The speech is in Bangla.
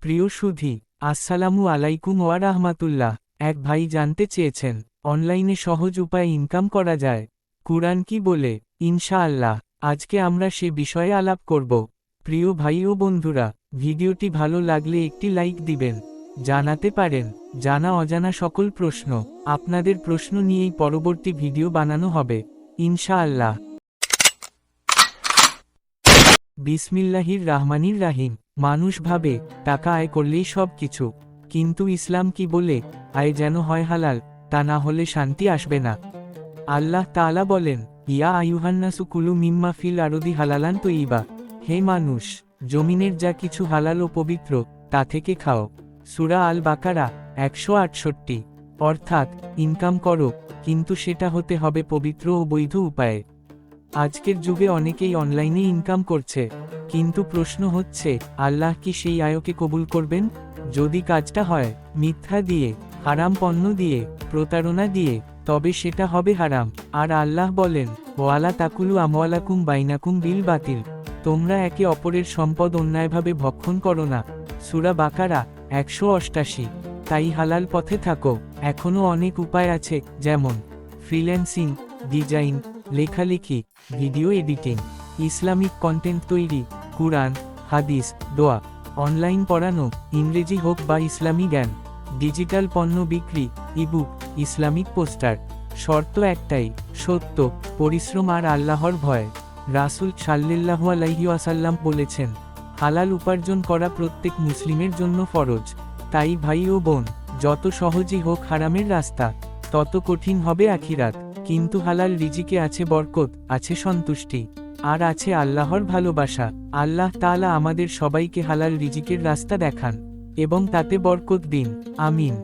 প্রিয় সুধী, আসসালামু আলাইকুম ওয়া রাহমাতুল্লাহ। এক ভাই জানতে চেয়েছেন, অনলাইনে সহজ উপায়ে ইনকাম করা যায়, কুরআন কি বলে। ইনশাআল্লাহ আজকে আমরা সে বিষয়ে আলাপ করব। প্রিয় ভাই ও বন্ধুরা, ভিডিওটি ভালো লাগলে একটি লাইক দিবেন। জানাতে পারেন জানা অজানা সকল প্রশ্ন। আপনাদের প্রশ্ন নিয়েই পরবর্তী ভিডিও বানানো হবে ইনশাআল্লাহ। বিসমিল্লাহির রাহমানির রাহিম। মানুষ ভাবে টাকা আয় করলেই সব কিছু, কিন্তু ইসলাম কি বলে, আয় যেন হয় হালাল, তা না হলে শান্তি আসবে না। আল্লাহ তাআলা বলেন, ইয়া আইয়ুহান্নাসু কুলু মিম্মা ফিল আরদি হালালান তয়্যিবা। হে মানুষ, জমিনের যা কিছু হালাল ও পবিত্র, তা থেকে খাও। সূরা আল বাকারা 168। অর্থাৎ, ইনকাম করো, কিন্তু সেটা হতে হবে পবিত্র ও বৈধ উপায়ে। আজকের যুগে অনেকেই অনলাইনে ইনকাম করছে, কিন্তু প্রশ্ন হচ্ছে, আল্লাহ কি সেই আয়কে কবুল করবেন? যদি কাজটা হয় মিথ্যা দিয়ে, হারাম পণ্য দিয়ে, প্রতারণা দিয়ে, তবে সেটা হবে হারাম। আর আল্লাহ বলেন, ওয়ালা তাকুলু আমওয়ালাকুম বাইনাকুম বিল বাতিল। তোমরা একে অপরের সম্পদ অন্যায়ভাবে ভক্ষণ করো না। সূরা বাকারা 188। তাই হালাল পথে থাকো। এখনও অনেক উপায় আছে, যেমন ফ্রিল্যান্সিং, ডিজাইন, লেখালেখি, ভিডিও এডিটিং, ইসলামিক কন্টেন্ট তৈরি, কুরআন, হাদিস, দোয়া, অনলাইন পড়ানো, ইংরেজি হোক বা ইসলামী জ্ঞান, ডিজিটাল পণ্য বিক্রি, ইবুক, ইসলামিক পোস্টার। শর্ত একটাই, সত্য, পরিশ্রম আর আল্লাহর ভয়। রাসূল সাল্লাল্লাহু আলাইহি ওয়াসাল্লাম বলেছেন, হালাল উপার্জন করা প্রত্যেক মুসলিমের জন্য ফরজ। তাই ভাই ও বোন, যত সহজই হোক হারামের রাস্তা, তত কঠিন হবে আখিরাত। কিন্তু হালাল রিজিকে আছে বরকত, আছে সন্তুষ্টি, আর আছে আল্লাহর ভালোবাসা। আল্লাহ তাআলা আমাদের সবাইকে হালাল রিজিকের রাস্তা দেখান এবং তাতে বরকত দিন। আমিন।